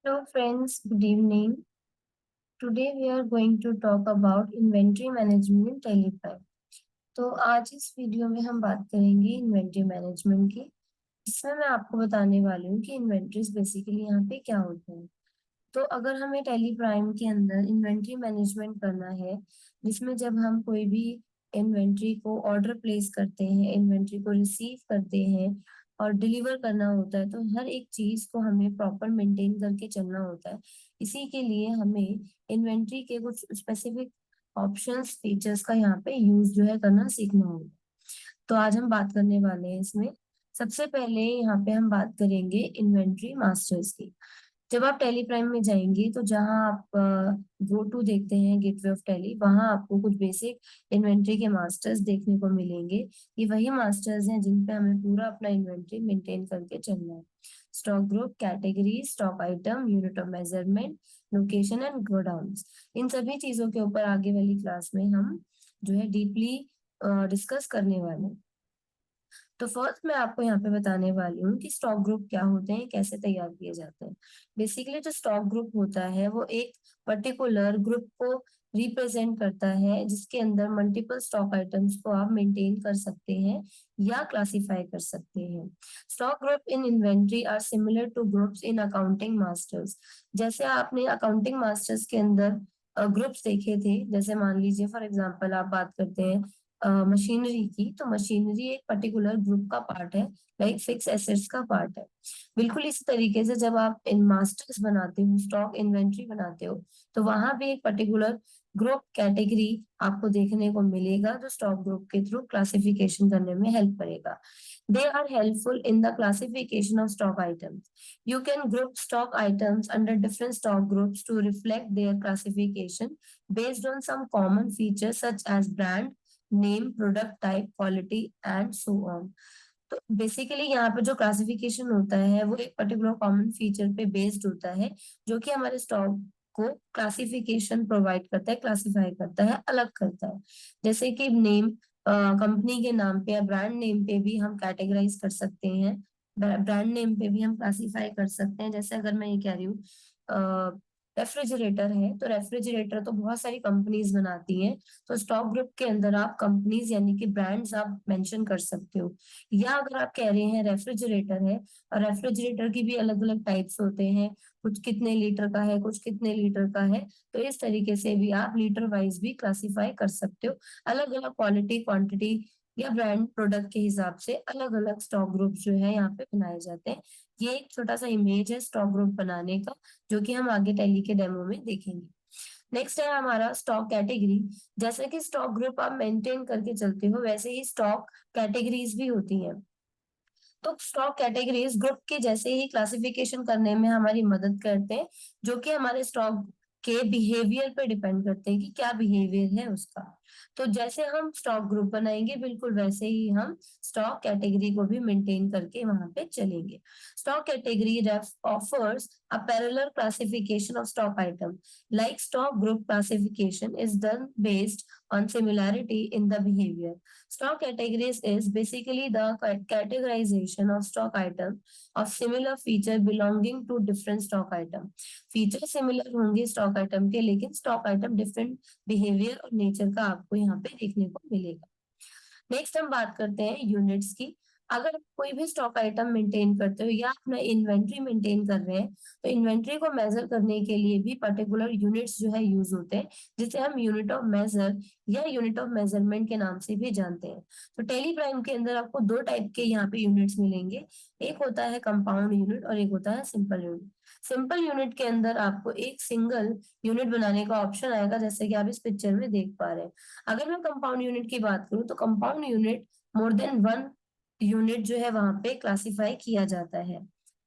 Hello friends, good evening. Today we are going to talk about inventory management in Teleprime. तो आज इस video में हम बात करेंगे इन्वेंटरी मैनेजमेंट की। इसमें मैं आपको बताने वाली हूँ कि इन्वेंटरीज बेसिकली यहाँ पे क्या होते हैं। तो अगर हमें टेली प्राइम के अंदर इन्वेंट्री मैनेजमेंट करना है, जिसमें जब हम कोई भी इन्वेंट्री को ऑर्डर प्लेस करते हैं, इन्वेंट्री को रिसीव करते हैं और डिलीवर करना होता है, तो हर एक चीज को हमें प्रॉपर मेंटेन करके चलना होता है। इसी के लिए हमें इन्वेंट्री के कुछ स्पेसिफिक ऑप्शंस फीचर्स का यहाँ पे यूज जो है करना सीखना होगा। तो आज हम बात करने वाले हैं इसमें। सबसे पहले यहाँ पे हम बात करेंगे इन्वेंट्री मास्टर्स की। जब आप टेली प्राइम में जाएंगे तो जहां आप गो टू देखते हैं गेटवे ऑफ टेली, वहां आपको कुछ बेसिक इन्वेंट्री के मास्टर्स देखने को मिलेंगे। ये वही मास्टर्स हैं जिन पे हमें पूरा अपना इन्वेंट्री मेंटेन करके चलना है। Stock group, category, stock item, unit of measurement, location and godowns, इन सभी चीजों के ऊपर आगे वाली क्लास में हम जो है डीपली डिस्कस करने वाले हैं। तो फर्स्ट मैं आपको यहाँ पे बताने वाली हूँ कि स्टॉक ग्रुप क्या होते हैं, कैसे तैयार किए जाते हैं। बेसिकली जो स्टॉक ग्रुप होता है वो एक पर्टिकुलर ग्रुप को रिप्रेजेंट करता है, जिसके अंदर मल्टीपल स्टॉक आइटम्स को आप मेंटेन कर सकते हैं या क्लासिफाई कर सकते हैं। Stock group in inventory are similar to groups in accounting masters. जैसे आपने अकाउंटिंग मास्टर्स के अंदर ग्रुप्स देखे थे, जैसे मान लीजिए फॉर एग्जांपल आप बात करते हैं मशीनरी की, तो मशीनरी एक पर्टिकुलर ग्रुप का पार्ट है, लाइक फिक्स एसेट्स का पार्ट है। बिल्कुल इसी तरीके से जब आप इन मास्टर्स बनाते हो, स्टॉक इन्वेंट्री बनाते हो, तो वहां भी एक पर्टिकुलर ग्रुप कैटेगरी आपको देखने को मिलेगा जो स्टॉक ग्रुप के थ्रू क्लासिफिकेशन करने में हेल्प करेगा। They are helpful in the classification of stock items. You can group stock items under different stock groups to reflect their classification based on some common features such as brand, name, product type, quality and so on. तो basically यहाँ पे जो classification होता है वो एक particular common feature पे based होता है, जो कि हमारे स्टॉक को क्लासिफिकेशन प्रोवाइड करता है, क्लासिफाई करता है, अलग करता है। जैसे कि नेम, कंपनी के नाम पे या ब्रांड नेम पे भी हम कैटेगराइज कर सकते हैं, ब्रांड नेम पे भी हम क्लासिफाई कर सकते हैं। जैसे अगर मैं ये कह रही हूँ रेफ्रिजरेटर है, तो रेफ्रिजरेटर तो बहुत सारी कंपनीज बनाती हैं, तो स्टॉक ग्रुप के अंदर आप कंपनीज यानी कि ब्रांड्स आप मेंशन कर सकते हो। या अगर आप कह रहे हैं रेफ्रिजरेटर है, और रेफ्रिजरेटर की भी अलग अलग टाइप्स होते हैं, कुछ कितने लीटर का है, कुछ कितने लीटर का है, तो इस तरीके से भी आप लीटर वाइज भी क्लासिफाई कर सकते हो। अलग अलग क्वालिटी, क्वांटिटी या ब्रांड प्रोडक्ट के हिसाब से अलग अलग स्टॉक ग्रुप जो है यहाँ पे बनाए जाते हैं। ये एक छोटा सा इमेज है स्टॉक ग्रुप बनाने का, जो कि हम आगे टैली के डेमो में देखेंगे। नेक्स्ट है हमारा स्टॉक कैटेगरी। जैसे कि स्टॉक ग्रुप आप मेंटेन करके चलते हो, वैसे ही स्टॉक कैटेगरीज भी होती हैं। तो स्टॉक कैटेगरीज ग्रुप के जैसे ही क्लासिफिकेशन करने में हमारी मदद करते हैं, जो कि हमारे स्टॉक के बिहेवियर पे डिपेंड करते हैं कि क्या बिहेवियर है उसका। तो जैसे हम स्टॉक ग्रुप बनाएंगे, बिल्कुल वैसे ही हम स्टॉक कैटेगरी को भी मेंटेन करके वहां पे चलेंगे। Stock category offers a parallel classification of stock item, like stock group classification is done based on similarity in the behavior. Stock categories is basically the categorization of stock item of similar feature belonging to different stock item. Feature similar होंगे stock item के, लेकिन stock item different behaviour और nature का आपको यहाँ पे देखने को मिलेगा। नेक्स्ट हम बात करते हैं यूनिट्स की। अगर आप कोई भी स्टॉक आइटम मेंटेन करते हो या अपना इन्वेंट्री मेंटेन कर रहे हैं, तो इन्वेंट्री को मेजर करने के लिए भी पर्टिकुलर यूनिट्स जो है यूज होते हैं, जिसे हम यूनिट ऑफ मेजर या यूनिट ऑफ मेजरमेंट के नाम से भी जानते हैं। तो टेली प्राइम के अंदर आपको दो टाइप के यहाँ पे यूनिट्स मिलेंगे। एक होता है कंपाउंड यूनिट और एक होता है सिंपल यूनिट। सिंपल यूनिट के अंदर आपको एक सिंगल यूनिट बनाने का ऑप्शन आएगा, जैसे कि आप इस पिक्चर में देख पा रहे हैं। अगर मैं कंपाउंड यूनिट की बात करूं, तो compound unit more than one unit जो है वहां पे क्लासिफाई किया जाता है।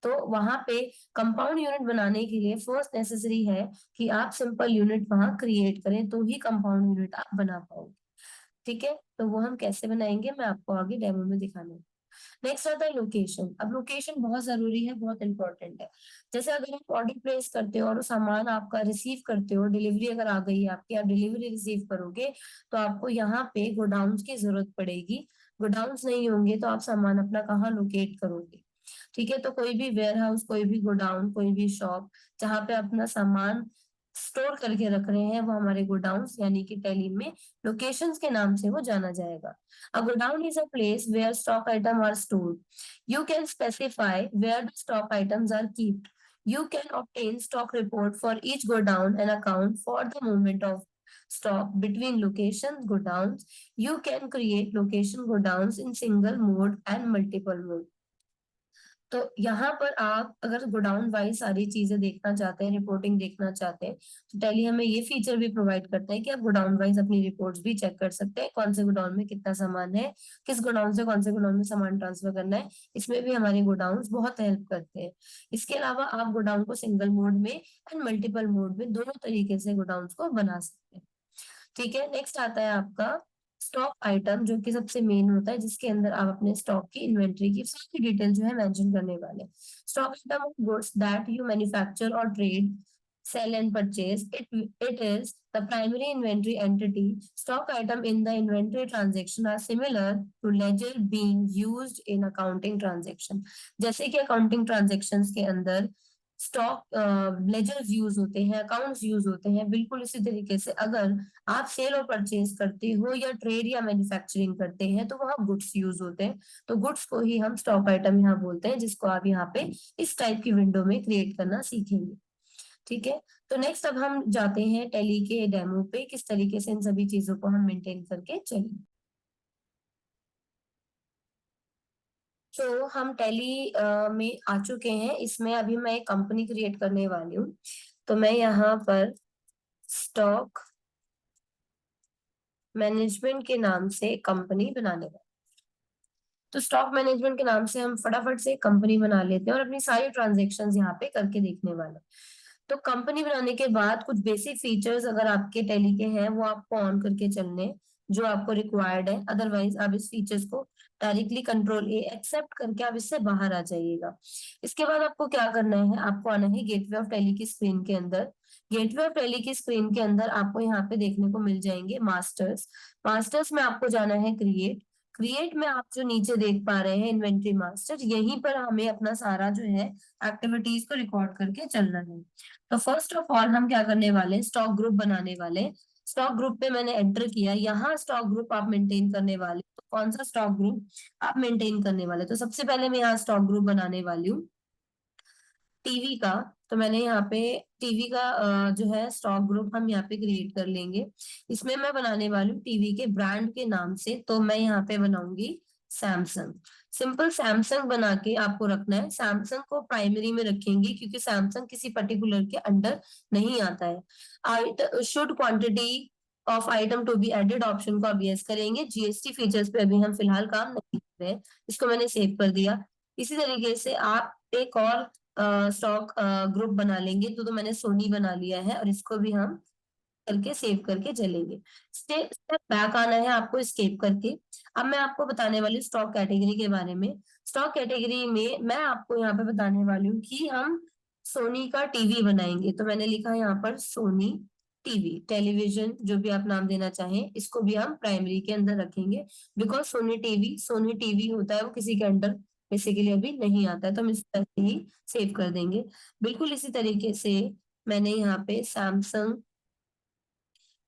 तो वहां पे कंपाउंड यूनिट बनाने के लिए फर्स्ट नेसेसरी है कि आप सिंपल यूनिट वहां क्रिएट करें, तो ही कंपाउंड यूनिट आप बना पाओगे। ठीक है, तो वो हम कैसे बनाएंगे मैं आपको आगे डेमो में दिखाने। नेक्स्ट आता है लोकेशन। अब लोकेशन बहुत जरूरी है, बहुत इंपॉर्टेंट है। जैसे अगर आप ऑर्डर प्लेस करते हो और वो सामान आपका रिसीव करते हो, डिलीवरी अगर आ गई है आपकी, आप डिलीवरी रिसीव करोगे, तो आपको यहाँ पे गोडाउन्स की जरूरत पड़ेगी। गोडाउन्स नहीं होंगे तो आप सामान अपना कहाँ लोकेट करोगे। ठीक है, तो कोई भी वेयर हाउस, कोई भी गोडाउन, कोई भी शॉप जहाँ पे अपना सामान स्टोर करके रख रहे हैं वो हमारे गोडाउन्स यानी कि टैली में लोकेशंस के नाम से वो जाना जाएगा। A godown is a place where stock item are stored. You can specify where the stock items are kept. You can obtain stock report for each godown and account for the movement of stock between locations godowns. You can create location godowns in single mode and multiple mode. तो यहाँ पर आप अगर godown wise सारी चीजें देखना चाहते हैं, रिपोर्टिंग देखना चाहते हैं, तो टैली हमें ये फीचर भी प्रोवाइड करता है कि आप गोडाउन वाइज अपनी रिपोर्ट्स भी चेक कर सकते हैं, कौन से गोडाउन में कितना सामान है, किस गोडाउन से कौन से गोडाउन में सामान ट्रांसफर करना है। इसमें भी हमारे गोडाउन बहुत हेल्प करते हैं। इसके अलावा आप गोडाउन को सिंगल मोड में एंड मल्टीपल मोड में दोनों तरीके से गोडाउन को बना सकते हैं। ठीक है, नेक्स्ट आता है आपका स्टॉक आइटम, जो कि सबसे मेन होता है, जिसके अंदर आप अपने स्टॉक की इन्वेंट्री की सारी डिटेल जो है मेंशन करने वाले। Stock item of goods that you manufacture और trade, sell and purchase. It is the primary inventory entity. Stock item in the inventory transaction are similar to ledger being used in accounting transaction. जैसे कि accounting transactions के अंदर stock ledgers use होते हैं, accounts use होते हैं, बिल्कुल इसी तरीके से अगर आप सेल और परचेज करते हो या ट्रेड या मैन्युफैक्चरिंग करते हैं तो वहां गुड्स यूज होते हैं। तो गुड्स को ही हम स्टॉक आइटम यहाँ बोलते हैं, जिसको आप यहाँ पे इस टाइप की विंडो में क्रिएट करना सीखेंगे। ठीक है, तो नेक्स्ट अब हम जाते हैं टैली के डेमो पे, किस तरीके से इन सभी चीजों को हम मेंटेन करके चलें। तो हम टैली में आ चुके हैं। इसमें अभी मैं एक कंपनी क्रिएट करने वाली हूँ। तो मैं यहाँ पर स्टॉक मैनेजमेंट के नाम से कंपनी बनाने वाली। तो स्टॉक मैनेजमेंट के नाम से हम फटाफट से कंपनी बना लेते हैं और अपनी सारी ट्रांजेक्शन्स यहाँ पे करके देखने वाले। तो कंपनी बनाने के बाद कुछ बेसिक फीचर्स अगर आपके टैली के हैं वो आपको ऑन करके चलने, जो आपको रिक्वायर्ड है। अदरवाइज आप इस फीचर्स को डायरेक्टली कंट्रोल ए एक्सेप्ट करके आप इससे बाहर आ जाइएगा। इसके बाद आपको क्या करना है, आपको आना है गेटवे ऑफ टैली की स्क्रीन के अंदर। गेटवे ऑफ टैली की स्क्रीन के अंदर आपको यहाँ पे देखने को मिल जाएंगे मास्टर्स। मास्टर्स में आपको जाना है क्रिएट। क्रिएट में आप जो नीचे देख पा रहे हैं इन्वेंट्री मास्टर, यहीं पर हमें अपना सारा जो है एक्टिविटीज को रिकॉर्ड करके चलना है। तो फर्स्ट ऑफ ऑल हम क्या करने वाले हैं, स्टॉक ग्रुप बनाने वाले। स्टॉक ग्रुप पे मैंने एंटर किया, यहाँ स्टॉक ग्रुप आप मेंटेन करने वाले। तो कौन सा स्टॉक ग्रुप आप मेंटेन करने वाले, तो सबसे पहले मैं यहाँ स्टॉक ग्रुप बनाने वाली हूँ टीवी का। तो मैंने यहाँ पे टीवी का जो है स्टॉक ग्रुप हम यहाँ पे क्रिएट कर लेंगे। इसमें मैं बनाने वाली हूँ टीवी के ब्रांड के नाम से, तो मैं यहाँ पे बनाऊंगी सैमसंग। सिंपल सैमसंग बना के आपको रखना है। सैमसंग को प्राइमरी में रखेंगे क्योंकि सैमसंग किसी पर्टिकुलर के अंडर नहीं आता है। Should quantity of item to be added option को अब यस करेंगे। जीएसटी फीचर्स पे अभी हम फिलहाल काम नहीं कर रहे हैं, इसको मैंने सेव कर दिया। इसी तरीके से आप एक और स्टॉक ग्रुप बना लेंगे। तो मैंने सोनी बना लिया है और इसको भी हम करके सेव करके चलेंगे। स्टेप बैक आना है आपको स्केप करके। अब मैं आपको बताने वाली स्टॉक कैटेगरी के बारे में। स्टॉक कैटेगरी में मैं आपको यहाँ पे बताने वाली हूँ कि हम सोनी का टीवी बनाएंगे। तो मैंने लिखा है यहाँ पर सोनी टीवी, टेलीविजन जो भी आप नाम देना चाहें, इसको भी हम प्राइमरी के अंदर रखेंगे। बिकॉज सोनी टीवी होता है वो किसी के अंडर बेसिकली अभी नहीं आता है, तो हम इस तरह से ही सेव कर देंगे। बिल्कुल इसी तरीके से मैंने यहाँ पे सैमसंग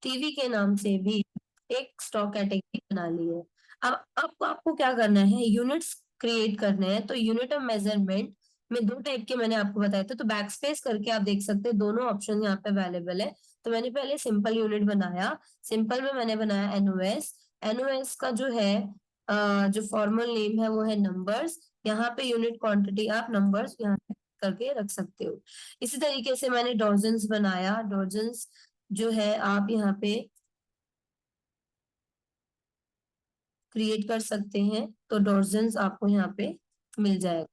टीवी के नाम से भी एक स्टॉक कैटेगरी बना ली है। अब आपको क्या करना है, यूनिट्स क्रिएट करने हैं। तो यूनिट ऑफ मेजरमेंट में दो टाइप के मैंने आपको बताया था। तो बैक स्पेस करके आप देख सकते हैं दोनों ऑप्शन यहाँ पे अवेलेबल है। तो मैंने पहले सिंपल यूनिट बनाया। सिंपल में मैंने बनाया एनओएस। एनओएस का जो है जो फॉर्मल नेम है वो है नंबर्स। यहाँ पे यूनिट क्वांटिटी आप नंबर्स यहाँ पे करके रख सकते हो। इसी तरीके से मैंने डॉजन्स बनाया। डॉजन्स जो है आप यहाँ पे क्रिएट कर सकते हैं। तो डॉजन्स आपको यहाँ पे मिल जाएगा।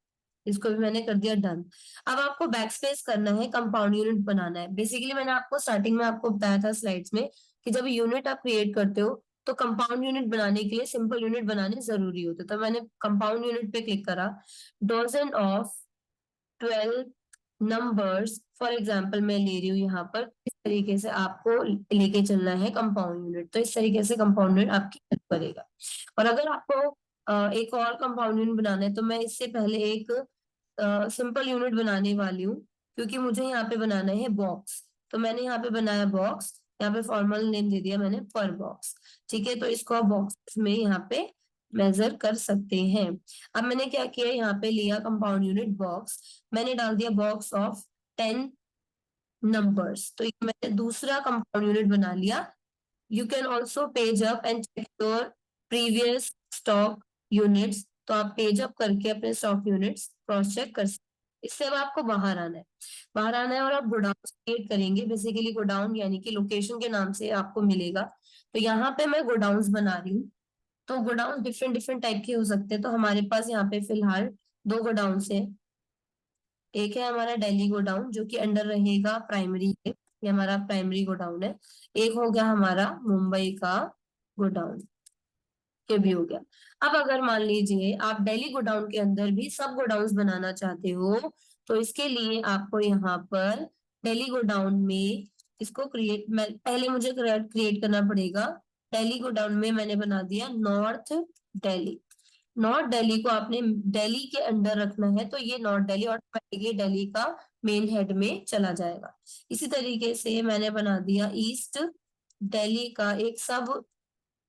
इसको भी मैंने कर दिया डन। अब आपको बैक स्पेस करना है, कंपाउंड यूनिट बनाना है। बेसिकली मैंने आपको स्टार्टिंग में आपको बताया था स्लाइड्स में कि जब यूनिट आप क्रिएट करते हो तो कंपाउंड यूनिट बनाने के लिए सिंपल यूनिट बनाने जरूरी होते। तो मैंने कंपाउंड यूनिट पे क्लिक करा। Dodgem of 12 numbers for example मैं ले रही हूँ यहाँ पर। इस तरीके से आपको लेके चलना है कंपाउंड यूनिट। तो इस तरीके से कंपाउंड यूनिट आपकी हेल्प करेगा। और अगर आपको एक और कंपाउंड यूनिट बनाना है तो मैं इससे पहले एक सिंपल यूनिट बनाने वाली हूँ, क्योंकि मुझे यहाँ पे बनाना है बॉक्स। तो मैंने यहाँ पे बनाया बॉक्स, यहाँ पे फॉर्मल नेम दे दिया मैंने पर बॉक्स। ठीक है, तो इसको आप बॉक्स में यहाँ पे मेजर कर सकते हैं। अब मैंने क्या किया, यहाँ पे लिया कंपाउंड यूनिट बॉक्स, मैंने डाल दिया बॉक्स ऑफ 10 नंबर्स। तो ये मैंने दूसरा कंपाउंड यूनिट बना लिया। You can also page up and check your previous stock units. तो आप पेज अप करके अपने स्टॉक यूनिट्स क्रॉस चेक कर सकते हैं। इससे अब आपको बाहर आना है, बाहर आना है और आप गोडाउन क्रिएट करेंगे। बेसिकली गोडाउन यानी कि लोकेशन के नाम से आपको मिलेगा। तो यहाँ पे मैं गोडाउन्स बना रही हूँ। तो गोडाउन डिफरेंट डिफरेंट टाइप के हो सकते हैं। तो हमारे पास यहाँ पे फिलहाल दो गोडाउन है। एक है हमारा दिल्ली गोडाउन जो कि अंडर रहेगा प्राइमरी के, ये हमारा प्राइमरी गोडाउन है। एक हो गया हमारा मुंबई का गोडाउन, ये भी हो गया। अब अगर मान लीजिए आप दिल्ली गोडाउन के अंदर भी सब गोडाउन्स बनाना चाहते हो, तो इसके लिए आपको यहाँ पर दिल्ली गोडाउन में इसको पहले मुझे क्रिएट करना पड़ेगा। दिल्ली गोडाउन में मैंने बना दिया नॉर्थ दिल्ली। नॉर्थ दिल्ली को आपने दिल्ली के अंडर रखना है, तो ये नॉर्थ दिल्ली ऑटोमेटिकली दिल्ली का मेन हेड में चला जाएगा। इसी तरीके से मैंने बना दिया ईस्ट दिल्ली का एक सब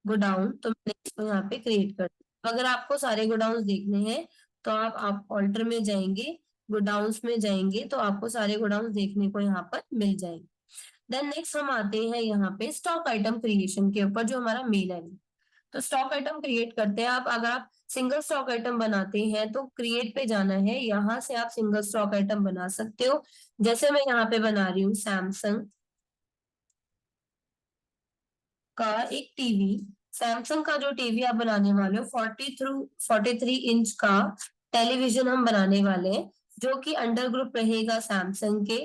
गोडाउन, तो मैंने इसको यहाँ पे क्रिएट कर दिया। अगर आपको सारे गोडाउन देखने हैं तो आप ऑल्टर में जाएंगे, गोडाउन्स में जाएंगे, तो आपको सारे गोडाउन देखने को यहाँ पर मिल जाएंगे। देन नेक्स्ट हम आते हैं यहाँ पे स्टॉक आइटम क्रिएशन के ऊपर, जो हमारा मेन है। तो स्टॉक आइटम क्रिएट करते हैं। आप अगर आप सिंगल स्टॉक आइटम बनाते हैं तो क्रिएट पे जाना है, यहाँ से आप सिंगल स्टॉक आइटम बना सकते हो। जैसे मैं यहाँ पे बना रही हूँ सैमसंग का एक टीवी। सैमसंग का जो टीवी आप बनाने वाले हो 43 इंच का टेलीविजन हम बनाने वाले हैं, जो कि अंडर ग्रुप रहेगा सैमसंग के।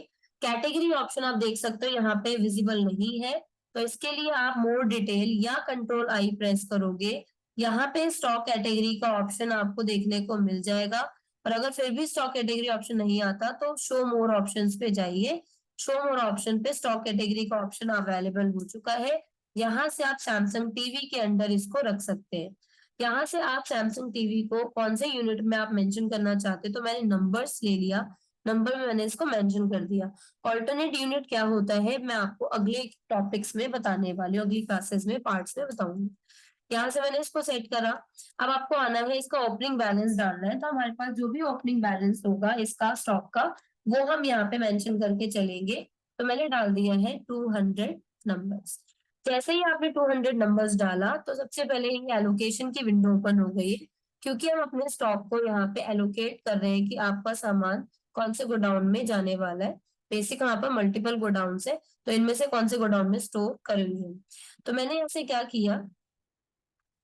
कैटेगरी ऑप्शन आप देख सकते हो यहाँ पे विजिबल नहीं है, तो इसके लिए आप मोर डिटेल या कंट्रोल आई प्रेस करोगे, यहाँ पे स्टॉक कैटेगरी का ऑप्शन आपको देखने को मिल जाएगा। और अगर फिर भी स्टॉक कैटेगरी ऑप्शन नहीं आता तो शो मोर ऑप्शंस पे जाइए। शो मोर ऑप्शन पे स्टॉक कैटेगरी का ऑप्शन अवेलेबल हो चुका है। यहाँ से आप सैमसंग टीवी के अंदर इसको रख सकते हैं। यहाँ से आप सैमसंग टीवी को कौन से यूनिट में आप मेंशन करना चाहते हैं, तो मैंने नंबर्स ले लिया, नंबर में मैंने इसको मेंशन कर दिया। ऑल्टरनेट यूनिट क्या होता है मैं आपको अगले टॉपिक्स में बताने वाली हूँ, अगली क्लासेस में पार्ट्स में बताऊंगी। यहाँ से मैंने इसको सेट करा। अब आपको आना है, इसका ओपनिंग बैलेंस डालना है। तो हमारे पास जो भी ओपनिंग बैलेंस होगा इसका स्टॉक का, वो हम यहाँ पे मेंशन करके चलेंगे। तो मैंने डाल दिया है 200 नंबर्स। जैसे ही आपने 200 नंबर्स डाला तो सबसे पहले ये एलोकेशन की विंडो ओपन हो गई है, क्योंकि हम अपने स्टॉक को यहाँ पे एलोकेट कर रहे हैं कि आपका सामान कौन से गोडाउन में जाने वाला है। बेसिक यहाँ पर मल्टीपल गोडाउन है, तो इनमें से कौन से गोडाउन में स्टोर करेंगे। तो मैंने यहाँ से क्या किया,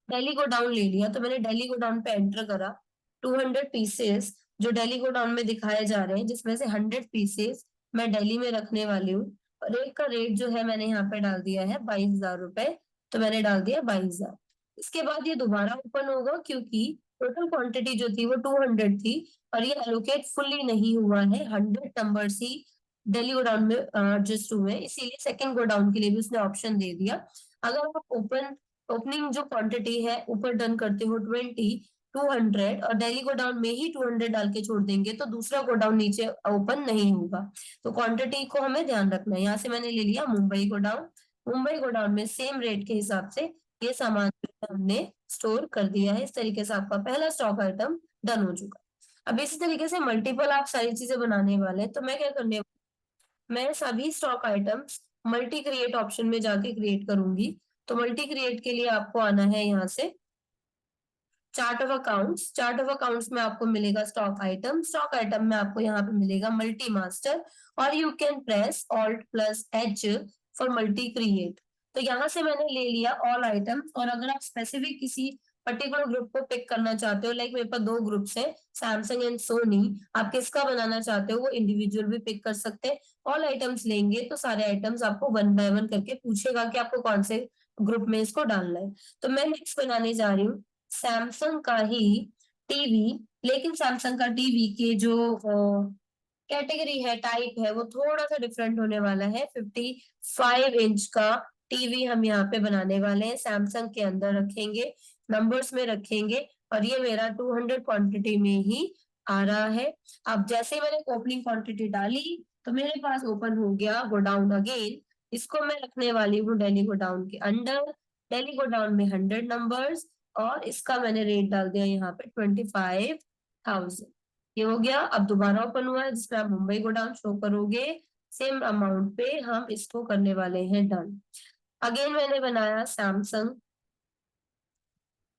दिल्ली गोडाउन ले लिया। तो मैंने दिल्ली गोडाउन पे एंटर करा। 200 पीसेस जो दिल्ली गोडाउन में दिखाए जा रहे हैं, जिसमें से 100 पीसेस मैं दिल्ली में रखने वाली हूँ। और एक का रेट जो है मैंने यहाँ पे डाल दिया है 22,000 रुपए। तो मैंने डाल दिया 22,000। इसके बाद ये दोबारा ओपन होगा, क्योंकि टोटल क्वांटिटी जो थी वो 200 थी और ये एलोकेट फुल्ली नहीं हुआ है। 100 नंबर्स ही दिल्ली गोडाउन में एडजस्ट हुए, इसीलिए सेकंड गोडाउन के लिए भी उसने ऑप्शन दे दिया। अगर आप ओपनिंग जो क्वांटिटी है ऊपर डन करते हो 200 और दिल्ली गोडाउन में ही 200 डाल के छोड़ देंगे तो दूसरा गोडाउन नीचे ओपन नहीं होगा। तो क्वांटिटी को हमें ध्यान रखना है। यहाँ से मैंने ले लिया मुंबई गोडाउन। मुंबई गोडाउन में सेम रेट के हिसाब से ये सामान हमने स्टोर कर दिया है। इस तरीके से आपका पहला स्टॉक आइटम डन हो चुका। अब इसी तरीके से मल्टीपल आप सारी चीजें बनाने वाले हैं। तो मैं क्या करने, मैं सभी stock items multi create option में जाके क्रिएट करूंगी। तो मल्टी क्रिएट के लिए आपको आना है यहाँ से chart of accounts. Chart of accounts में आपको मिलेगा स्टॉक आइटम। स्टॉक आइटम में आपको यहाँ पे मिलेगा मल्टी मास्टर, और you can press Alt+H for multi create. तो यहाँ से मैंने ले लिया ऑल आइटम्स। और अगर आप स्पेसिफिक किसी पर्टिकुलर ग्रुप को पिक करना चाहते हो, लाइक मेरे पास दो ग्रुप्स हैं सैमसंग एंड सोनी, आप किसका बनाना चाहते हो वो इंडिविजुअल भी पिक कर सकते हैं। ऑल आइटम्स लेंगे तो सारे आइटम्स आपको वन बाय वन करके पूछेगा कि आपको कौन से ग्रुप में इसको डालना है। तो मैं नेक्स्ट बनाने जा रही हूँ सैमसंग का ही टीवी, लेकिन सैमसंग का टीवी के जो कैटेगरी है, टाइप है, वो थोड़ा सा डिफरेंट होने वाला है। 55 इंच का टीवी हम यहाँ पे बनाने वाले हैं, सैमसंग के अंदर रखेंगे, नंबर्स में रखेंगे। और ये मेरा 200 क्वांटिटी में ही आ रहा है। अब जैसे ही मैंने ओपनिंग क्वांटिटी डाली तो मेरे पास ओपन हो गया गोडाउन अगेन। इसको मैं रखने वाली हूँ डेली गोडाउन के अंडर। डेली गोडाउन में 100 नंबर्स, और इसका मैंने रेट डाल दिया यहाँ पे 25,000। ये हो गया। अब दोबारा ओपन हुआ है जिसमें आप मुंबई गोडाउन शो करोगे। सेम अमाउंट पे हम इसको करने वाले हैं डन। अगेन मैंने बनाया सैमसंग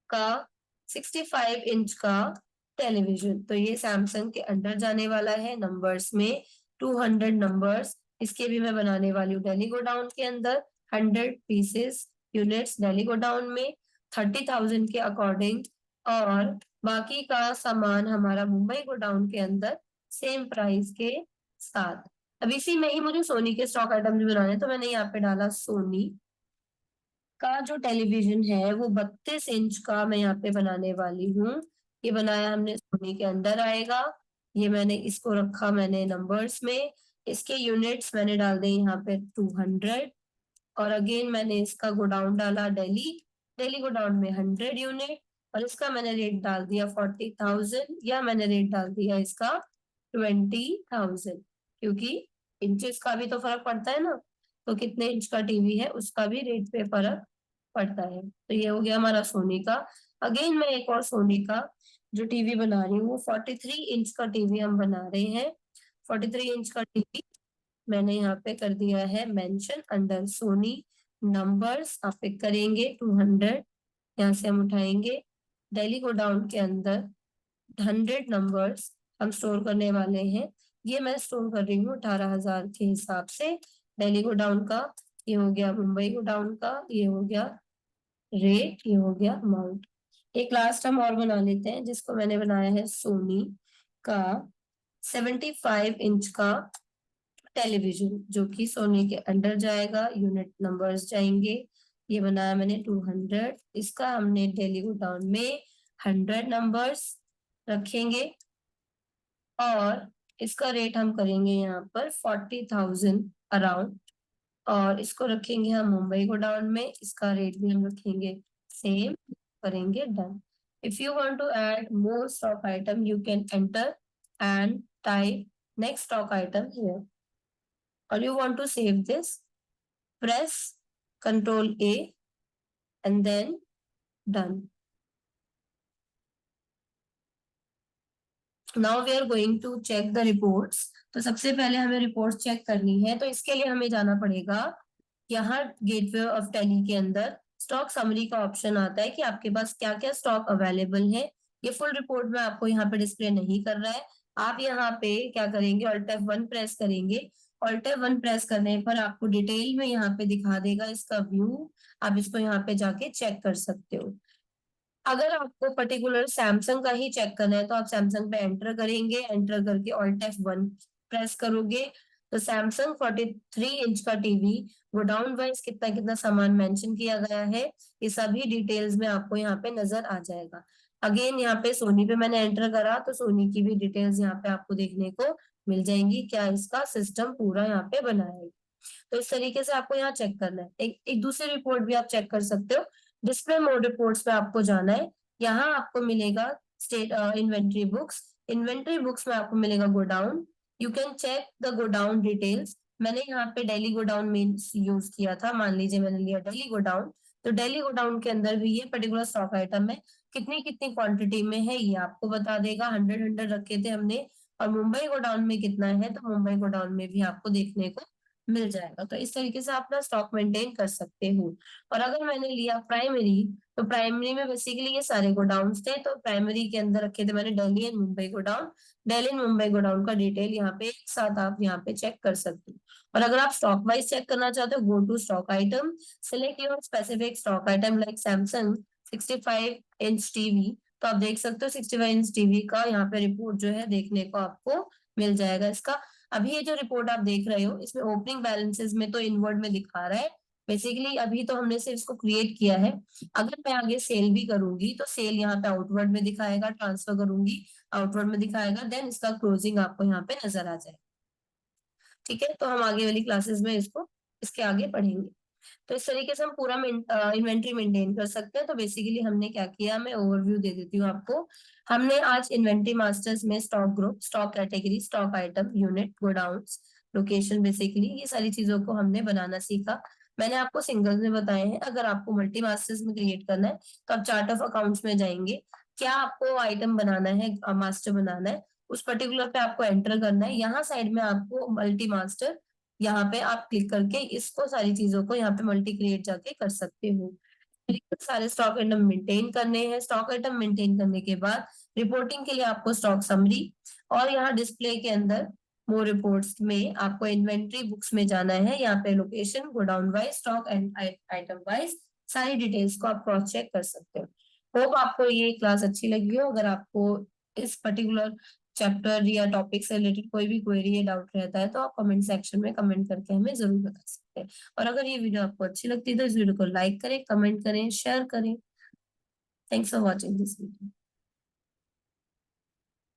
का 65 इंच का टेलीविजन। तो ये सैमसंग के अंडर जाने वाला है नंबर्स में 200 नंबर्स। इसके भी मैं बनाने वाली हूँ डेली गोडाउन के अंदर 100 पीसेस यूनिट्स डेली गोडाउन में 30,000 के अकॉर्डिंग। और बाकी का सामान हमारा मुंबई गोडाउन के अंदर सेम प्राइस के साथ। अब इसी में ही मुझे सोनी के स्टॉक आइटम भी बनाने हैं, तो मैंने यहाँ पे डाला सोनी का जो टेलीविजन है वो 32 इंच का मैं यहाँ पे बनाने वाली हूँ। ये बनाया हमने सोनी के अंदर आएगा। ये मैंने इसको रखा मैंने नंबर्स में। इसके यूनिट्स मैंने डाल दिए यहाँ पे 200। और अगेन मैंने इसका गोडाउन डाला दिल्ली। दिल्ली गोडाउन में 100 यूनिट, और इसका मैंने रेट डाल दिया 40,000, या मैंने रेट डाल दिया इसका 20,000, क्योंकि इंचेस का भी तो फर्क पड़ता है ना। तो कितने इंच का टीवी है उसका भी रेट पे फर्क पड़ता है। तो ये हो गया हमारा सोनी का। अगेन मैं एक और सोनी का जो टीवी बना रही हूँ वो 43 इंच का टीवी हम बना रहे हैं। 43 इंच का टीवी मैंने यहाँ पे कर दिया है मेंशन अंडर सोनी। नंबर्स आप पिक करेंगे 200। यहाँ से हम उठाएंगे डेली गोडाउन के अंदर 100 नंबर्स हम स्टोर करने वाले हैं। ये मैं स्टोर कर रही हूँ 18,000 के हिसाब से डेली गोडाउन का। ये हो गया मुंबई गोडाउन का, ये हो गया रेट, ये हो गया अमाउंट। एक लास्ट हम और बना लेते हैं जिसको मैंने बनाया है सोनी का 75 इंच का टेलीविजन, जो कि सोनी के अंडर जाएगा। यूनिट नंबर्स जाएंगे। ये बनाया मैंने 200। इसका हमने डेली गोडाउन में 100 नंबर्स रखेंगे, और इसका रेट हम करेंगे यहाँ पर 40,000 अराउंड। और इसको रखेंगे हम मुंबई गोडाउन में। इसका रेट भी हम रखेंगे सेम, करेंगे done. If you want to add more stock item you can enter and type next stock item here, और you want to save this, press Ctrl A and then done. Now we are going to check the reports. तो सबसे पहले हमें report check करनी है, तो इसके लिए हमें जाना पड़ेगा यहाँ गेटवे ऑफ टैली के अंदर स्टॉक समरी का ऑप्शन आता है कि आपके पास क्या क्या स्टॉक अवेलेबल है। ये फुल रिपोर्ट में आपको यहाँ पे डिस्प्ले नहीं कर रहा है। आप यहाँ पे क्या करेंगे, Alt F1 प्रेस करेंगे। Alt F1 प्रेस करने पर आपको डिटेल में यहाँ पे दिखा देगा इसका व्यू। आप इसको यहाँ पे जाके चेक कर सकते हो। अगर आपको पर्टिकुलर सैमसंग का ही चेक करना है तो आप सैमसंग पे एंटर करेंगे। एंटर करके Alt F1 प्रेस करोगे तो सैमसंग 43 इंच का टीवी गोडाउन वाइज कितना कितना सामान मेंशन किया गया है ये सभी डिटेल्स में आपको यहाँ पे नजर आ जाएगा। अगेन यहाँ पे सोनी पे मैंने एंटर करा तो सोनी की भी डिटेल्स यहाँ पे आपको देखने को मिल जाएंगी। क्या इसका सिस्टम पूरा यहाँ पे बना है। तो इस तरीके से आपको यहाँ चेक करना है। एक दूसरी रिपोर्ट भी आप चेक कर सकते हो। डिस्प्ले मोड रिपोर्ट्स पे आपको जाना है। यहाँ आपको मिलेगा state inventory books. Inventory books में आपको मिलेगा godown. You can check the godown details. मैंने यहाँ पे डेली गोडाउन में यूज किया था। मान लीजिए मैंने लिया डेली गोडाउन, तो डेली गोडाउन के अंदर भी ये पर्टिकुलर स्टॉक आइटम है कितनी कितनी क्वांटिटी में है ये आपको बता देगा। 100 रखे थे हमने। और मुंबई गोडाउन में कितना है तो मुंबई गोडाउन में भी आपको देखने को मिल जाएगा। तो इस तरीके से आप अपना स्टॉक मेंटेन कर सकते हो। और अगर मैंने लिया प्राइमरी, तो प्राइमरी में बेसिकली ये सारे गोडाउन थे। तो प्राइमरी के अंदर रखे थे मैंने Delhi and Mumbai godown. Delhi and Mumbai godown का डिटेल यहाँ पे एक साथ आप यहाँ पे चेक कर सकते हो। और अगर आप स्टॉक वाइज चेक करना चाहते हो, go to stock item, select your specific stock item like Samsung 65 inch TV. तो आप देख सकते हो 65 इंच टीवी का यहाँ पे रिपोर्ट जो है देखने को आपको मिल जाएगा इसका। अभी ये जो रिपोर्ट आप देख रहे हो इसमें ओपनिंग बैलेंसेस में तो इनवर्ड में दिखा रहा है। बेसिकली अभी तो हमने सिर्फ इसको क्रिएट किया है। अगर मैं आगे सेल भी करूंगी तो सेल यहाँ पे आउटवर्ड में दिखाएगा, ट्रांसफर करूंगी आउटवर्ड में दिखाएगा, देन इसका क्लोजिंग आपको यहाँ पे नजर आ जाए। ठीक है, तो हम आगे वाली क्लासेस में इसको इसके आगे पढ़ेंगे। तो इस तरीके से हम पूरा इन्वेंट्री मेंटेन कर सकते हैं। तो बेसिकली हमने क्या किया, मैं ओवरव्यू दे देती हूँ आपको। हमने आज इन्वेंट्री मास्टर्स में stock group, stock category, stock item, unit, godowns, location, basically ये सारी चीजों को हमने बनाना सीखा। मैंने आपको सिंगल्स में बताए हैं। अगर आपको मल्टी मास्टर्स में क्रिएट करना है तो आप चार्ट ऑफ अकाउंट्स में जाएंगे। क्या आपको आइटम बनाना है, मास्टर बनाना है, उस पर्टिकुलर पे आपको एंटर करना है। यहाँ साइड में आपको मल्टी मास्टर, यहाँ पे आप क्लिक करके इसको सारी चीजों को यहाँ पे मल्टी क्रिएट जाके कर सकते हो। सारे स्टॉक आइटम मेंटेन करने हैं। स्टॉक आइटम मेंटेन करने के बाद रिपोर्टिंग के लिए आपको स्टॉक समरी, और यहाँ डिस्प्ले के अंदर मोर रिपोर्ट्स में आपको इन्वेंट्री बुक्स में जाना है। यहाँ पे location, godown wise, stock and item wise सारी डिटेल्स को आप क्रॉस चेक कर सकते हो। होप आपको ये क्लास अच्छी लगी हो। अगर आपको इस पर्टिकुलर चैप्टर या टॉपिक से रिलेटेड कोई भी क्वेरी या डाउट रहता है तो आप कमेंट सेक्शन में कमेंट करके हमें जरूर बता सकते हैं। और अगर ये वीडियो आपको अच्छी लगती है तो इस वीडियो को लाइक करें, कमेंट करें, शेयर करें। Thanks for watching this video.